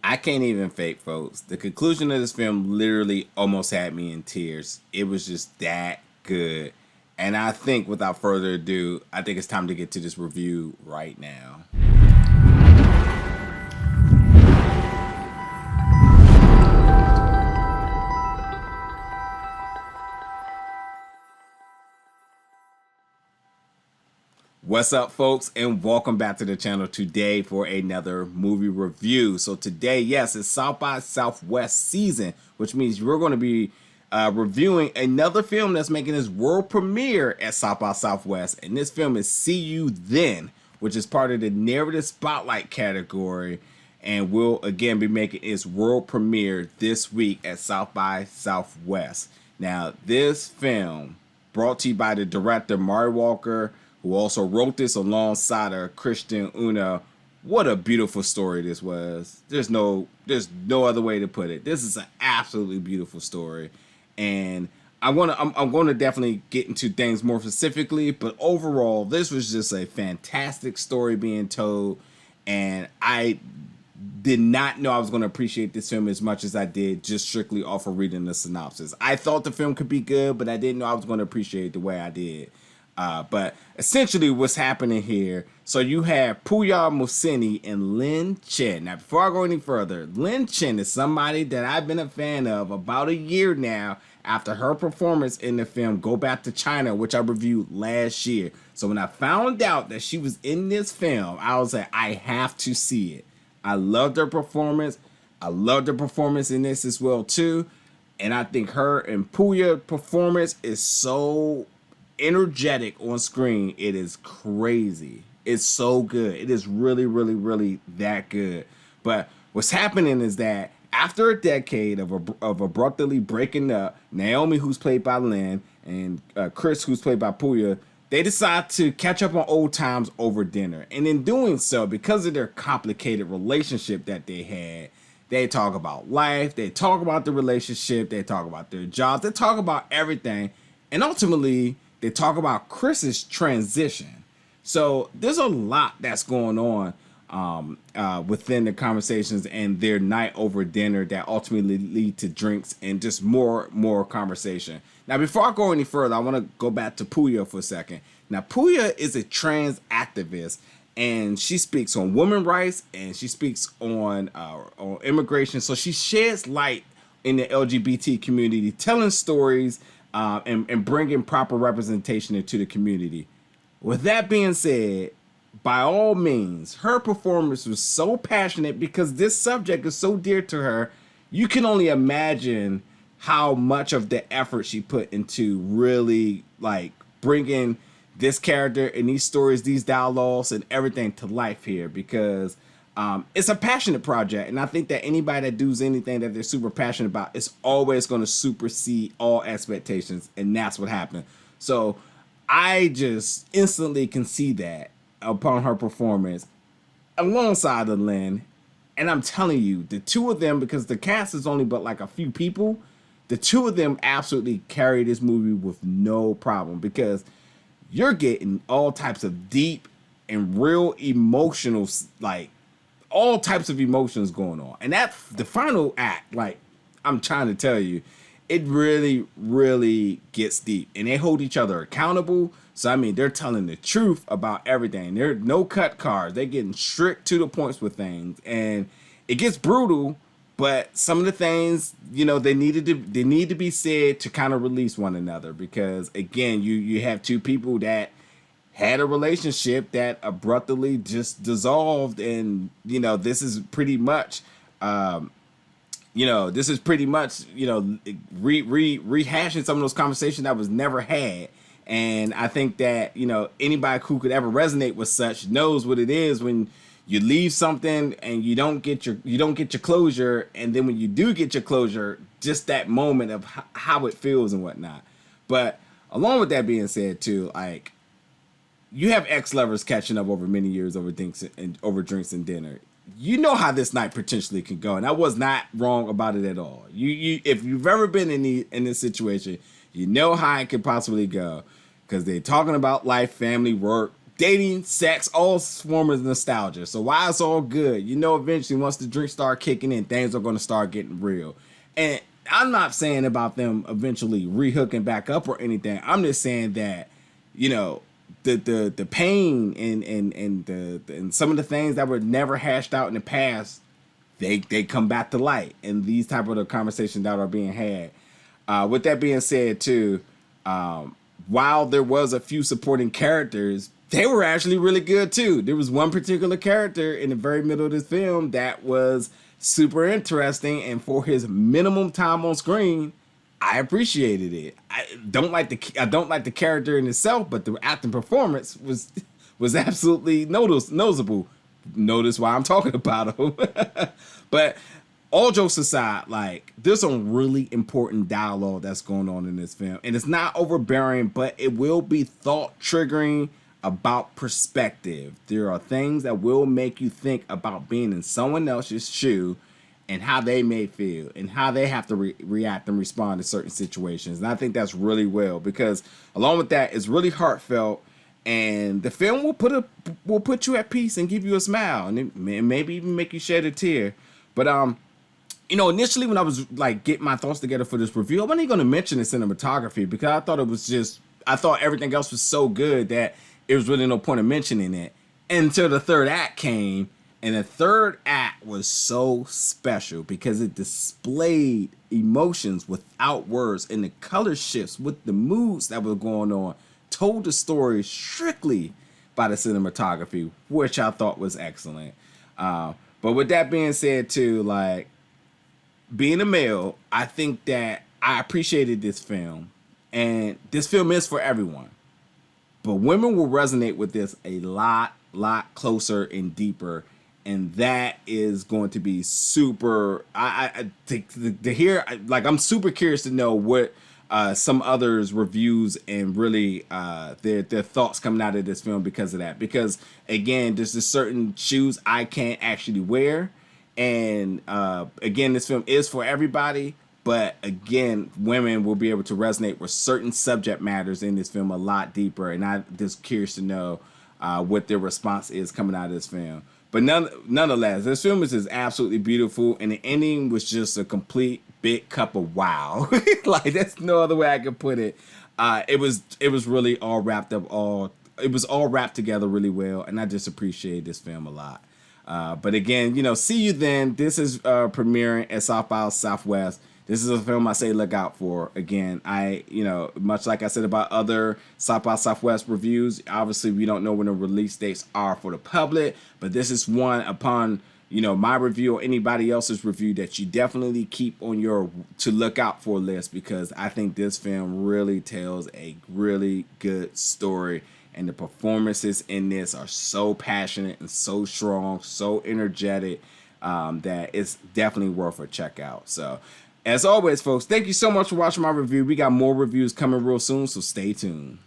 I can't even fake, folks. The conclusion of this film literally almost had me in tears. It was just that good. And I think without further ado, I think it's time to get to this review right now. What's up, folks, and welcome back to the channel today for another movie review. So today, yes, it's South by Southwest season, which means we're going to be reviewing another film that's making its world premiere at South by Southwest, and this film is See You Then, which is part of the Narrative Spotlight category, and will again be making its world premiere this week at South by Southwest. Now, this film, brought to you by the director Mari Walker, who also wrote this alongside her, Christian Una. What a beautiful story this was. There's no other way to put it. This is an absolutely beautiful story, and I'm gonna definitely get into things more specifically. But overall, this was just a fantastic story being told, and I did not know I was going to appreciate this film as much as I did just strictly off of reading the synopsis. I thought the film could be good, but I didn't know I was going to appreciate it the way I did. But essentially what's happening here, so you have Pooya Mohseni and Lynn Chen. Now, before I go any further, Lynn Chen is somebody that I've been a fan of about a year now after her performance in the film Go Back to China, which I reviewed last year. So when I found out that she was in this film, I was like, I have to see it. I loved her performance. I loved her performance in this as well, too. And I think her and Pooya performance is so energetic on screen. It is crazy. It's so good. It is really, really, really that good. But what's happening is that after a decade of abruptly breaking up, Naomi, who's played by Lynn, and Kris, who's played by Pooya, they decide to catch up on old times over dinner. And in doing so, because of their complicated relationship that they had, they talk about life, they talk about the relationship, they talk about their jobs, they talk about everything. And ultimately, they talk about Kris's transition. So there's a lot that's going on within the conversations and their night over dinner that ultimately lead to drinks and just more conversation. Now, before I go any further, I want to go back to Pooya for a second. Now, Pooya is a trans activist, and she speaks on women's rights, and she speaks on immigration. So she sheds light in the LGBT community, telling stories and bringing proper representation into the community. With that being said, by all means, her performance was so passionate because this subject is so dear to her. You can only imagine how much of the effort she put into really like bringing this character and these stories, these dialogues and everything to life here, because it's a passionate project. And I think that anybody that does anything that they're super passionate about is always going to supersede all expectations. And that's what happened. So I just instantly can see that upon her performance alongside of Lynn. And I'm telling you, the two of them, because the cast is only but like a few people, the two of them absolutely carry this movie with no problem, because you're getting all types of deep and real emotional, like all types of emotions going on. And that's the final act. Like, I'm trying to tell you, it really, really gets deep, and they hold each other accountable. So, I mean, they're telling the truth about everything. There are no cut cards. They're getting strict to the points with things, and it gets brutal. But some of the things, you know, they need to be said to kind of release one another, because again, you have two people that had a relationship that abruptly just dissolved, and this is pretty much rehashing some of those conversations that was never had. And I think that anybody who could ever resonate with such knows what it is when you leave something and you don't get your closure, and then when you do get your closure, just that moment of how it feels and whatnot. But along with that being said too, like, you have ex-lovers catching up over many years over drinks and dinner. You know how this night potentially can go, and I was not wrong about it at all. You if you've ever been in this situation, you know how it could possibly go, because they're talking about life, family, work, dating, sex, all forms of nostalgia. So while it's all good, you know, eventually once the drinks start kicking in, things are going to start getting real. And I'm not saying about them eventually rehooking back up or anything. I'm just saying that, you know, the pain and some of the things that were never hashed out in the past, they come back to light, and these type of the conversations that are being had. With that being said, too, while there was a few supporting characters, they were actually really good too. There was one particular character in the very middle of this film that was super interesting, and for his minimum time on screen, I appreciated it. I don't like the character in itself, but the acting performance was absolutely noticeable. Notice why I'm talking about him. But all jokes aside, like, there's some really important dialogue that's going on in this film, and it's not overbearing, but it will be thought triggering about perspective. There are things that will make you think about being in someone else's shoe and how they may feel and how they have to react and respond to certain situations. And I think that's really well, because along with that, it's really heartfelt, and the film will put you at peace and give you a smile, and it maybe even make you shed a tear. But you know, initially when I was like getting my thoughts together for this review, I wasn't even going to mention the cinematography, because I thought everything else was so good that it was really no point of mentioning it until the third act came. And the third act was so special because it displayed emotions without words, and the color shifts with the moods that were going on told the story strictly by the cinematography, which I thought was excellent. But with that being said too, like, being a male, I think that I appreciated this film, and this film is for everyone. But women will resonate with this a lot closer and deeper, and that is going to be super. To hear, like, I'm super curious to know what some others' reviews and really their thoughts coming out of this film because of that. Because again, there's just certain shoes I can't actually wear, and again, this film is for everybody. But again, women will be able to resonate with certain subject matters in this film a lot deeper, and I'm just curious to know what their response is coming out of this film. But nonetheless, this film is just absolutely beautiful, and the ending was just a complete big cup of wow. Like, that's no other way I could put it. It was really all wrapped up. It was all wrapped together really well, and I just appreciate this film a lot. But again, you know, see you then. This is premiering at South by Southwest. This is a film I say look out for. Again, you know, much like I said about other South by Southwest reviews, obviously we don't know when the release dates are for the public, but this is one upon, you know, my review or anybody else's review that you definitely keep on your to look out for list, because I think this film really tells a really good story, and the performances in this are so passionate and so strong, so energetic, that it's definitely worth a check out. So, as always, folks, thank you so much for watching my review. We got more reviews coming real soon, so stay tuned.